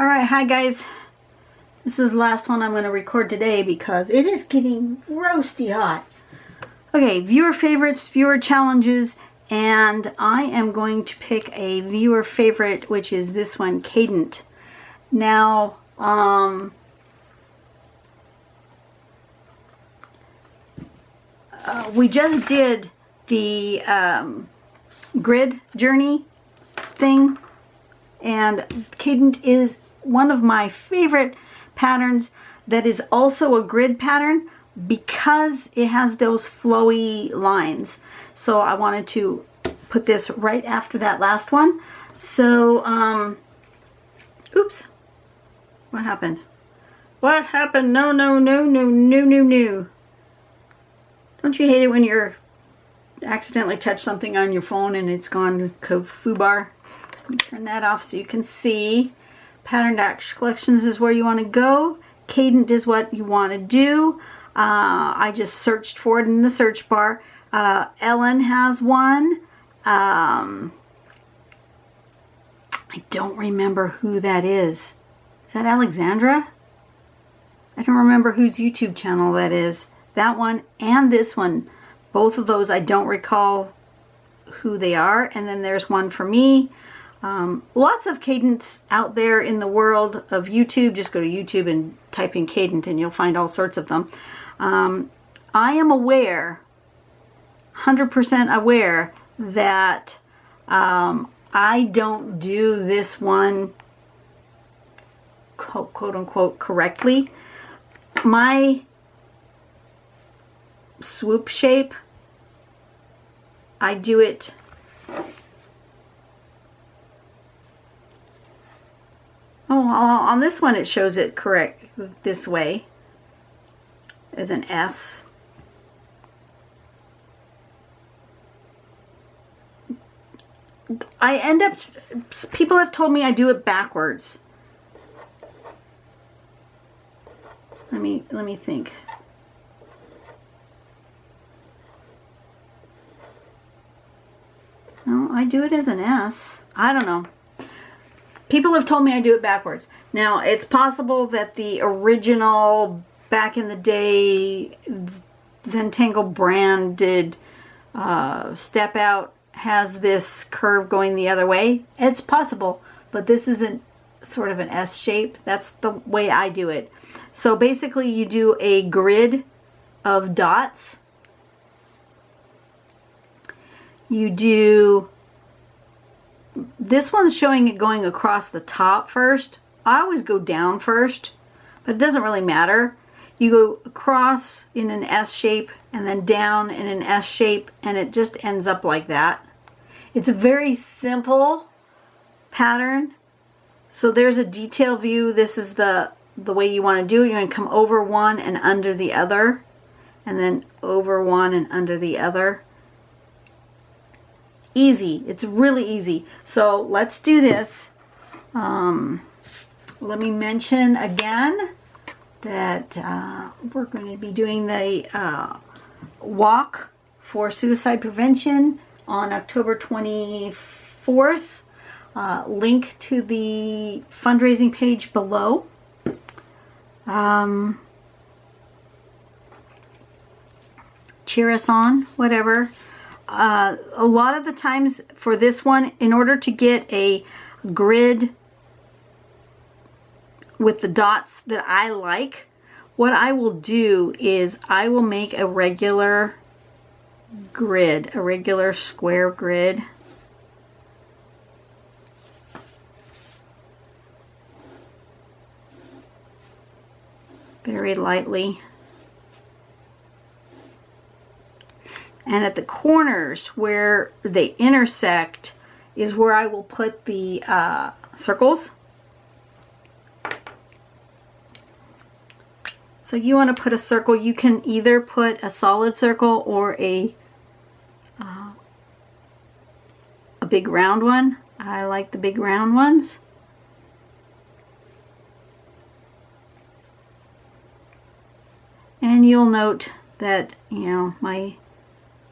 Alright, hi guys. This is the last one I'm going to record today because it is getting roasty hot. Okay, viewer favorites, viewer challenges, and I am going to pick a viewer favorite, which is this one, Cadent. Now, we just did the grid journey thing, and Cadent is one of my favorite patterns that is also a grid pattern because it has those flowy lines. So I wanted to put this right after that last one. So, oops, what happened? What happened? No. Don't you hate it when you're accidentally touch something on your phone and it's gone foobar? Turn that off so you can see. Pattern Dash Collections is where you want to go. Cadent is what you want to do. I just searched for it in the search bar. Ellen has one. I don't remember who that is. Is that Alexandra? I don't remember whose YouTube channel that is. That one and this one. Both of those I don't recall who they are. And then there's one for me. Lots of Cadents out there in the world of YouTube. Just go to YouTube and type in Cadent and you'll find all sorts of them. I am aware, 100% aware, that I don't do this one quote unquote correctly. My swoop shape, I do it on this one it shows it correct this way as an S. I end up, people have told me I do it backwards. Let me think. No, I do it as an S. I don't know. People have told me I do it backwards. Now, it's possible that the original, back in the day, Zentangle branded Step Out has this curve going the other way. It's possible, but this isn't sort of an S shape. That's the way I do it. So basically, you do a grid of dots. You do... This one's showing it going across the top first. I always go down first, but it doesn't really matter. You go across in an S shape and then down in an S shape, and it just ends up like that. It's a very simple pattern. So there's a detail view. This is the way you want to do it. You're going to come over one and under the other, and then over one and under the other. Easy. It's really easy. So let's do this. Let me mention again that we're going to be doing the walk for suicide prevention on October 24th. Link to the fundraising page below. Cheer us on, whatever. A lot of the times for this one, in order to get a grid with the dots that I like, what I will do is I will make a regular grid, a regular square grid. Very lightly. And at the corners where they intersect is where I will put the circles. So you want to put a circle. You can either put a solid circle or a big round one. I like the big round ones. And you'll note that, you know, my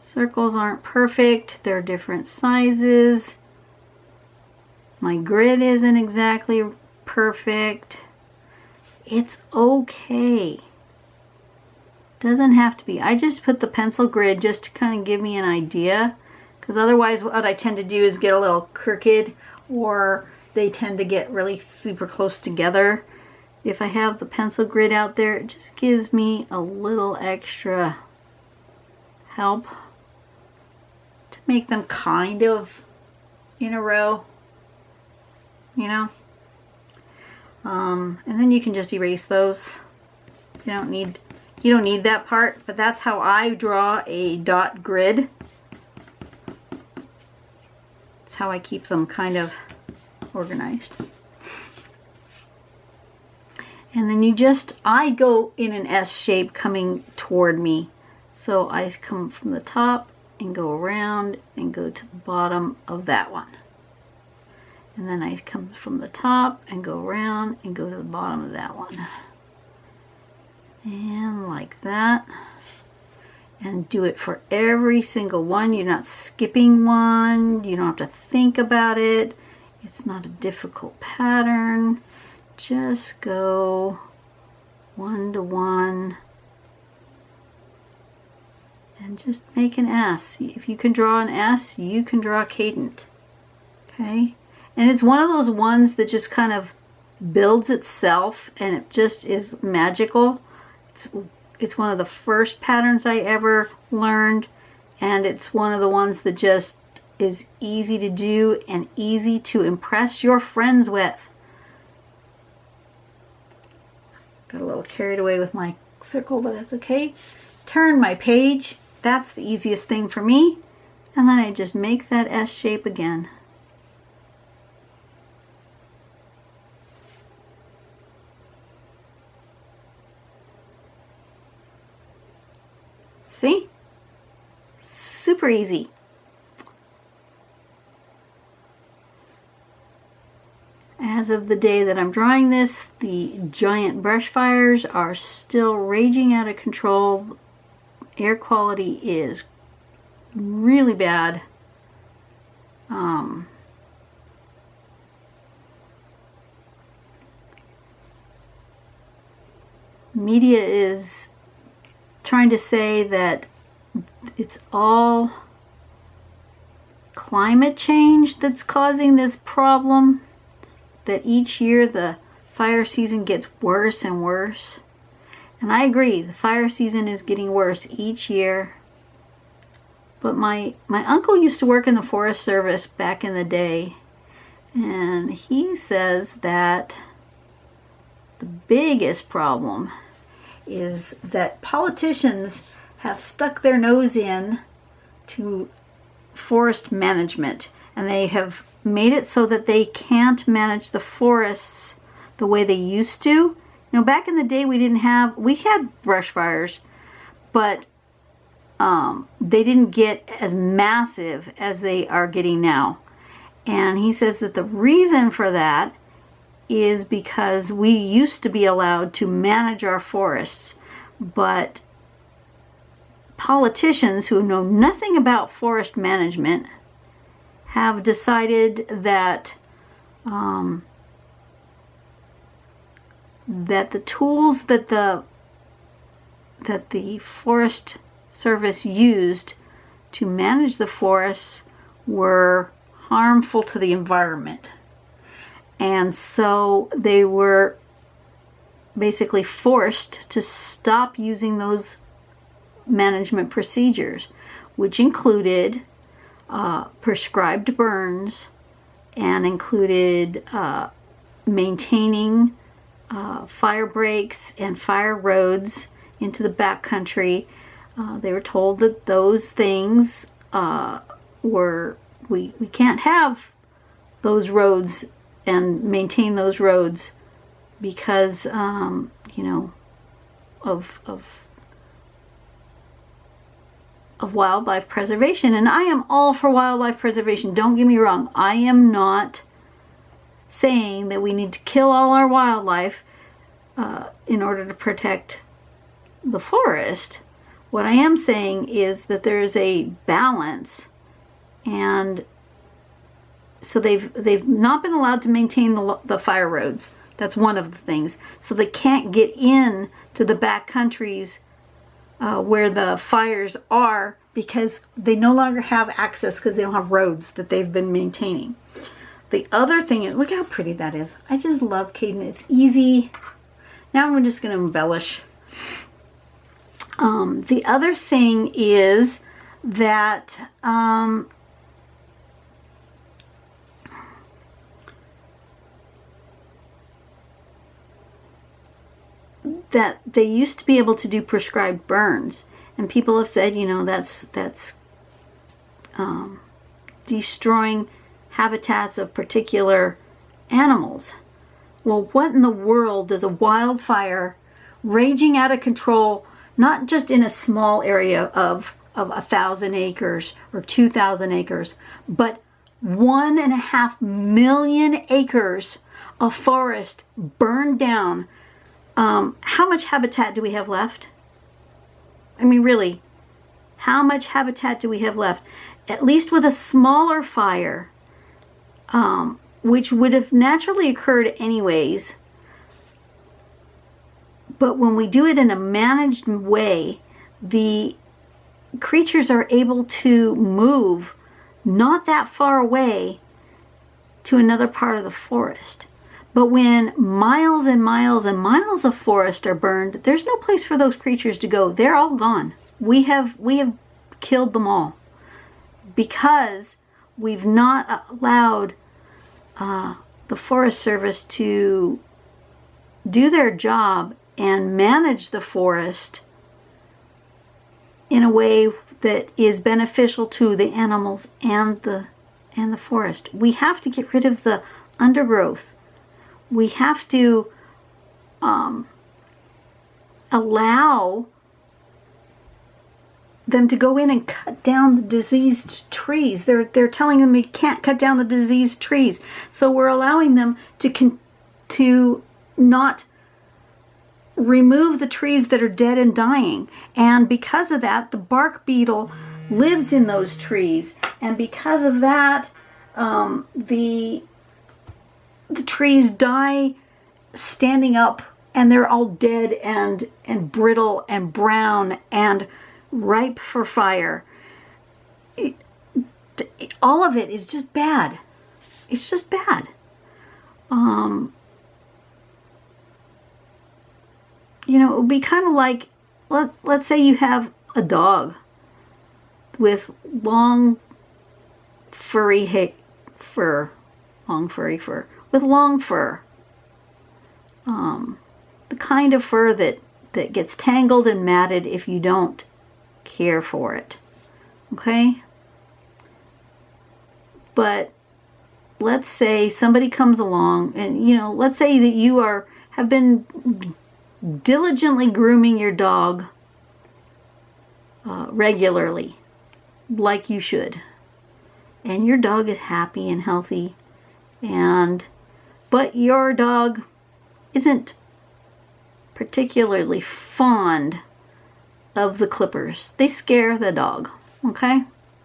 circles aren't perfect. They're different sizes. My grid isn't exactly perfect. It's okay. Doesn't have to be. I just put the pencil grid just to kind of give me an idea, because otherwise what I tend to do is get a little crooked, or they tend to get really super close together. If I have the pencil grid out there, it just gives me a little extra help to make them kind of in a row, you know. And then you can just erase those. You don't need that part, but that's how I draw a dot grid. It's how I keep them kind of organized. And then I go in an S shape coming toward me. So I come from the top and go around and go to the bottom of that one. And then I come from the top and go around and go to the bottom of that one. And like that. And do it for every single one. You're not skipping one. You don't have to think about it. It's not a difficult pattern. Just go one to one and just make an S. If you can draw an S, you can draw Cadent. Okay? And it's one of those ones that just kind of builds itself, and it just is magical. It's one of the first patterns I ever learned, and it's one of the ones that just is easy to do and easy to impress your friends with. Got a little carried away with my circle, but that's okay. Turn my page. That's the easiest thing for me. And then I just make that S shape again. See? Super easy. As of the day that I'm drawing this, the giant brush fires are still raging out of control. Air quality is really bad. Media is trying to say that it's all climate change that's causing this problem. That each year the fire season gets worse and worse. And I agree, the fire season is getting worse each year. But my uncle used to work in the Forest Service back in the day. And he says that the biggest problem is that politicians have stuck their nose in to forest management. And they have made it so that they can't manage the forests the way they used to. You know, back in the day we had brush fires, but they didn't get as massive as they are getting now. And he says that the reason for that is because we used to be allowed to manage our forests, but politicians who know nothing about forest management have decided that that the tools that the Forest Service used to manage the forests were harmful to the environment. And so they were basically forced to stop using those management procedures, which included prescribed burns and included maintaining fire breaks and fire roads into the backcountry. They were told that those things we can't have those roads and maintain those roads because you know, of wildlife preservation. And I am all for wildlife preservation. Don't get me wrong. I am not saying that we need to kill all our wildlife in order to protect the forest. What I am saying is that there is a balance, and so they've not been allowed to maintain the fire roads. That's one of the things. So they can't get in to the back countries where the fires are, because they no longer have access because they don't have roads that they've been maintaining. The other thing is, look how pretty that is. I just love Cadent. It's easy. Now I'm just going to embellish. The other thing is that that they used to be able to do prescribed burns, and people have said, you know, that's destroying habitats of particular animals. Well, what in the world does a wildfire raging out of control, not just in a small area of 1,000 acres or 2,000 acres, but 1.5 million acres of forest burned down? How much habitat do we have left? I mean, really, how much habitat do we have left? At least with a smaller fire, which would have naturally occurred anyways. But when we do it in a managed way, the creatures are able to move not that far away to another part of the forest. But when miles and miles and miles of forest are burned, there's no place for those creatures to go. They're all gone. We have killed them all, because we've not allowed the Forest Service to do their job and manage the forest in a way that is beneficial to the animals and the forest. We have to get rid of the undergrowth. We have to allow them to go in and cut down the diseased trees. They're telling them we can't cut down the diseased trees. So we're allowing them to not remove the trees that are dead and dying. And because of that, the bark beetle lives in those trees. And because of that, the trees die standing up, and they're all dead and brittle and brown and ripe for fire. All of it is just bad. It's just bad. You know, it would be kind of like, let's say you have a dog with long furry fur, with long fur. The kind of fur that gets tangled and matted if you don't care for it. Okay? But let's say somebody comes along and, you know, let's say that you have been diligently grooming your dog regularly, like you should. And your dog is happy and healthy, but your dog isn't particularly fond of the clippers. They scare the dog, okay?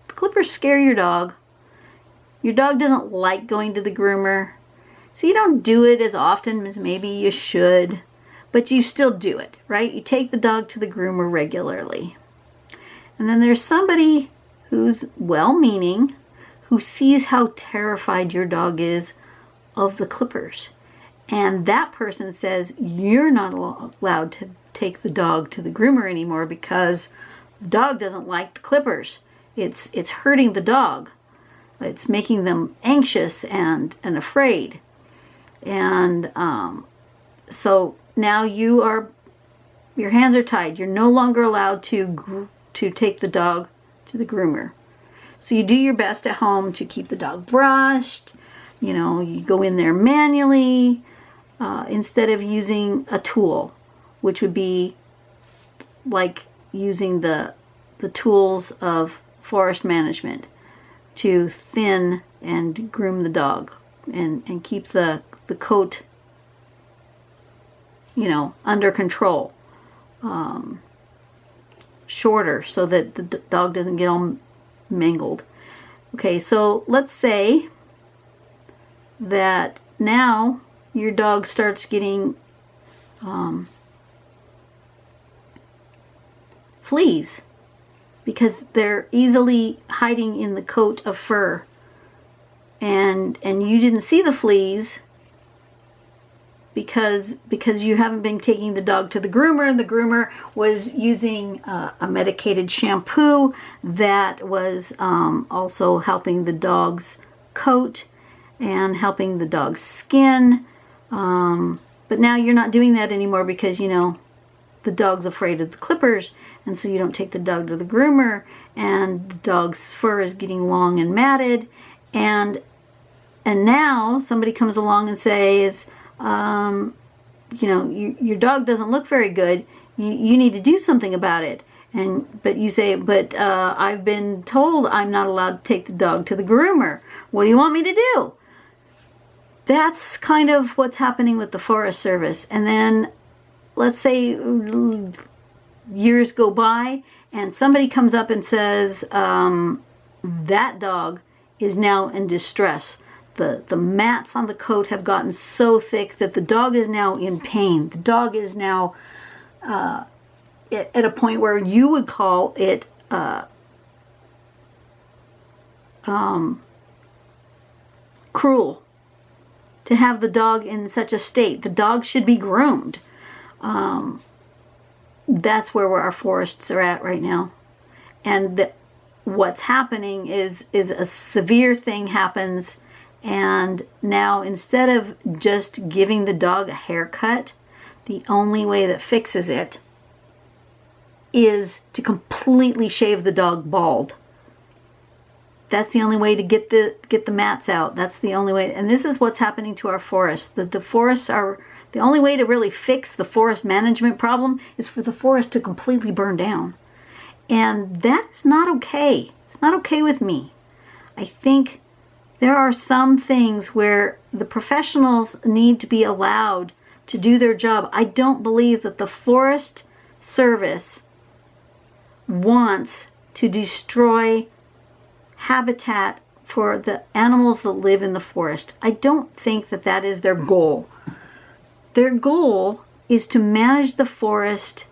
The clippers scare your dog. Your dog doesn't like going to the groomer, so you don't do it as often as maybe you should, but you still do it, right? You take the dog to the groomer regularly. And then there's somebody who's well-meaning, who sees how terrified your dog is of the clippers. And that person says, you're not allowed to take the dog to the groomer anymore because the dog doesn't like the clippers. It's hurting the dog. It's making them anxious and afraid. And so now your hands are tied. You're no longer allowed to take the dog to the groomer. So you do your best at home to keep the dog brushed. You know, you go in there manually instead of using a tool, which would be like using the tools of forest management to thin and groom the dog and keep the coat, you know, under control, shorter, so that the dog doesn't get all mangled. Okay, so let's say that now your dog starts getting fleas because they're easily hiding in the coat of fur, and you didn't see the fleas because you haven't been taking the dog to the groomer, and the groomer was using a medicated shampoo that was also helping the dog's coat and helping the dog's skin. But now you're not doing that anymore because, you know, the dog's afraid of the clippers, and so you don't take the dog to the groomer, and the dog's fur is getting long and matted, and now somebody comes along and says, you know, your dog doesn't look very good. You need to do something about it. But you say, but I've been told I'm not allowed to take the dog to the groomer. What do you want me to do? That's kind of what's happening with the Forest Service. And then let's say years go by and somebody comes up and says, that dog is now in distress. The mats on the coat have gotten so thick that the dog is now in pain. The dog is now at a point where you would call it cruel to have the dog in such a state. The dog should be groomed. That's where our forests are at right now. And what's happening is a severe thing happens, and now instead of just giving the dog a haircut, the only way that fixes it is to completely shave the dog bald. That's the only way to get the mats out. That's the only way. And this is what's happening to our forests. The forests are, the only way to really fix the forest management problem is for the forest to completely burn down. And that is not okay. It's not okay with me. I think there are some things where the professionals need to be allowed to do their job. I don't believe that the Forest Service wants to destroy habitat for the animals that live in the forest. I don't think that that is their goal. Their goal is to manage the forest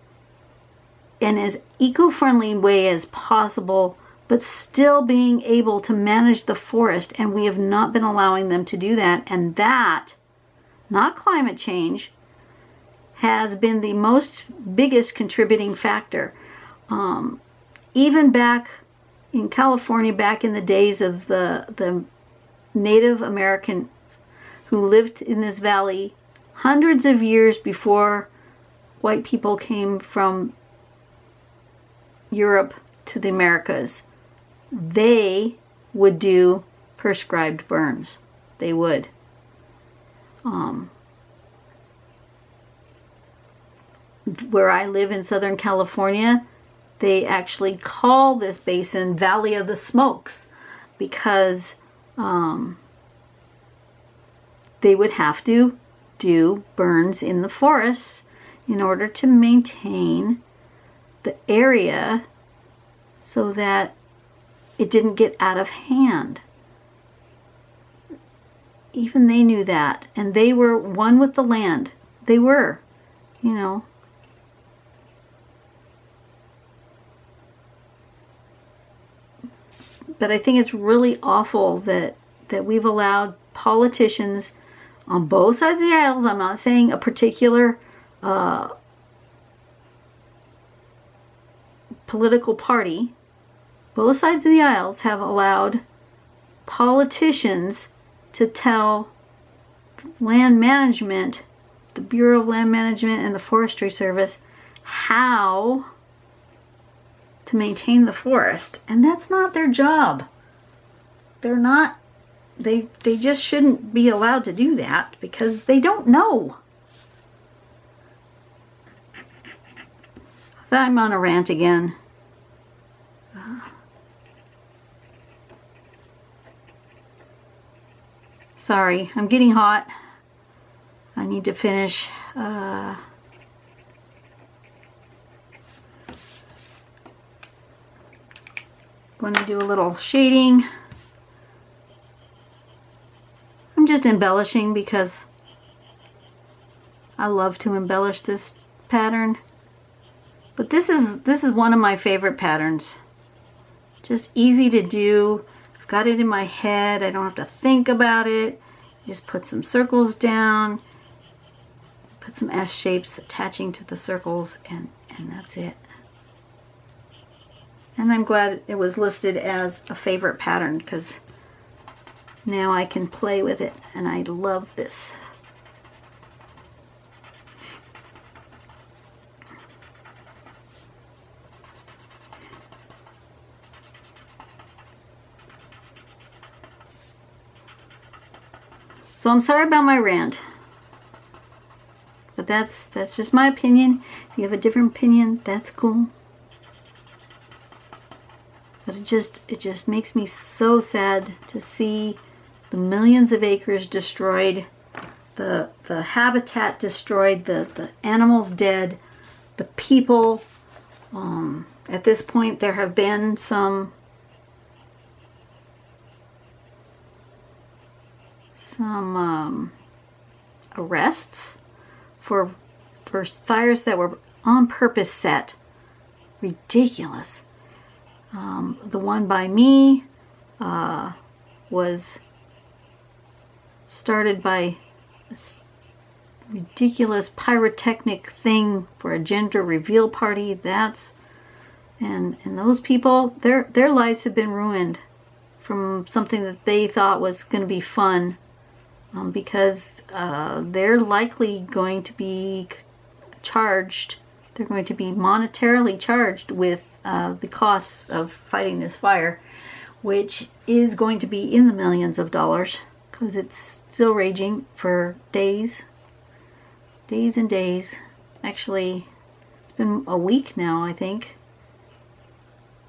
in as eco-friendly way as possible, but still being able to manage the forest, and we have not been allowing them to do that. And that, not climate change, has been the biggest contributing factor. Even back in California, back in the days of the Native Americans who lived in this valley hundreds of years before white people came from Europe to the Americas, they would do prescribed burns. They would. Where I live in Southern California, they actually call this basin Valley of the Smokes because they would have to do burns in the forests in order to maintain the area so that it didn't get out of hand. Even they knew that, and they were one with the land. They were, you know. But I think it's really awful that we've allowed politicians on both sides of the aisles. I'm not saying a particular political party. Both sides of the aisles have allowed politicians to tell land management, the Bureau of Land Management and the Forestry Service, how to maintain the forest. And that's not their job. They're not, they just shouldn't be allowed to do that because they don't know. I'm on a rant again. Sorry, I'm getting hot. I need to finish. Going to do a little shading. I'm just embellishing because I love to embellish this pattern. But this is one of my favorite patterns. Just easy to do. I've got it in my head. I don't have to think about it. Just put some circles down. Put some S shapes attaching to the circles, and that's it. And I'm glad it was listed as a favorite pattern because now I can play with it, and I love this. So I'm sorry about my rant, but that's just my opinion. If you have a different opinion, that's cool. But it just makes me so sad to see the millions of acres destroyed, the habitat destroyed, the animals dead, the people. At this point, there have been some arrests for fires that were on purpose set. Ridiculous. The one by me was started by a ridiculous pyrotechnic thing for a gender reveal party. And those people, their lives have been ruined from something that they thought was going to be fun. Because they're likely going to be charged, they're going to be monetarily charged with the costs of fighting this fire, which is going to be in the millions of dollars because it's still raging for days and days. Actually, it's been a week now, I think.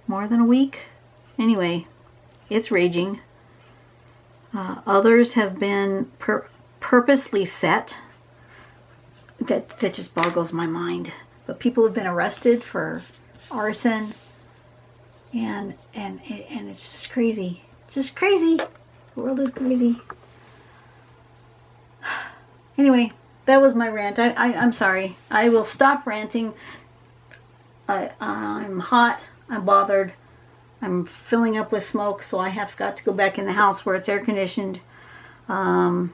More than a week. Anyway, it's raging. Others have been purposely set. That just boggles my mind. But people have been arrested for arson, and it's just crazy. It's just crazy. The world is crazy. Anyway, that was my rant. I'm sorry. I will stop ranting. I'm hot. I'm bothered. I'm filling up with smoke, so I have got to go back in the house where it's air conditioned. Yeah,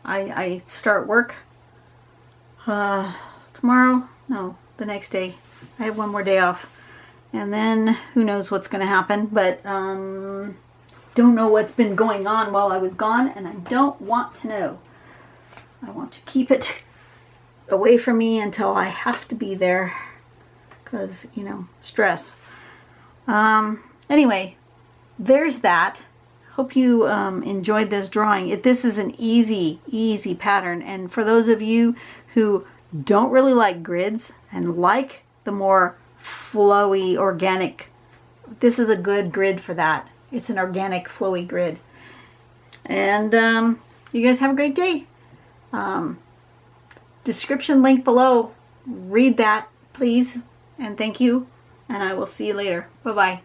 I start work tomorrow. No, the next day. I have one more day off, and then who knows what's going to happen. But don't know what's been going on while I was gone, and I don't want to know. I want to keep it away from me until I have to be there. Because, you know, stress. Anyway, there's that. Hope you enjoyed this drawing. This is an easy pattern. And for those of you who don't really like grids and like the more flowy, organic, this is a good grid for that. It's an organic, flowy grid. And you guys have a great day. Description link below. Read that, please. And thank you, and I will see you later. Bye-bye.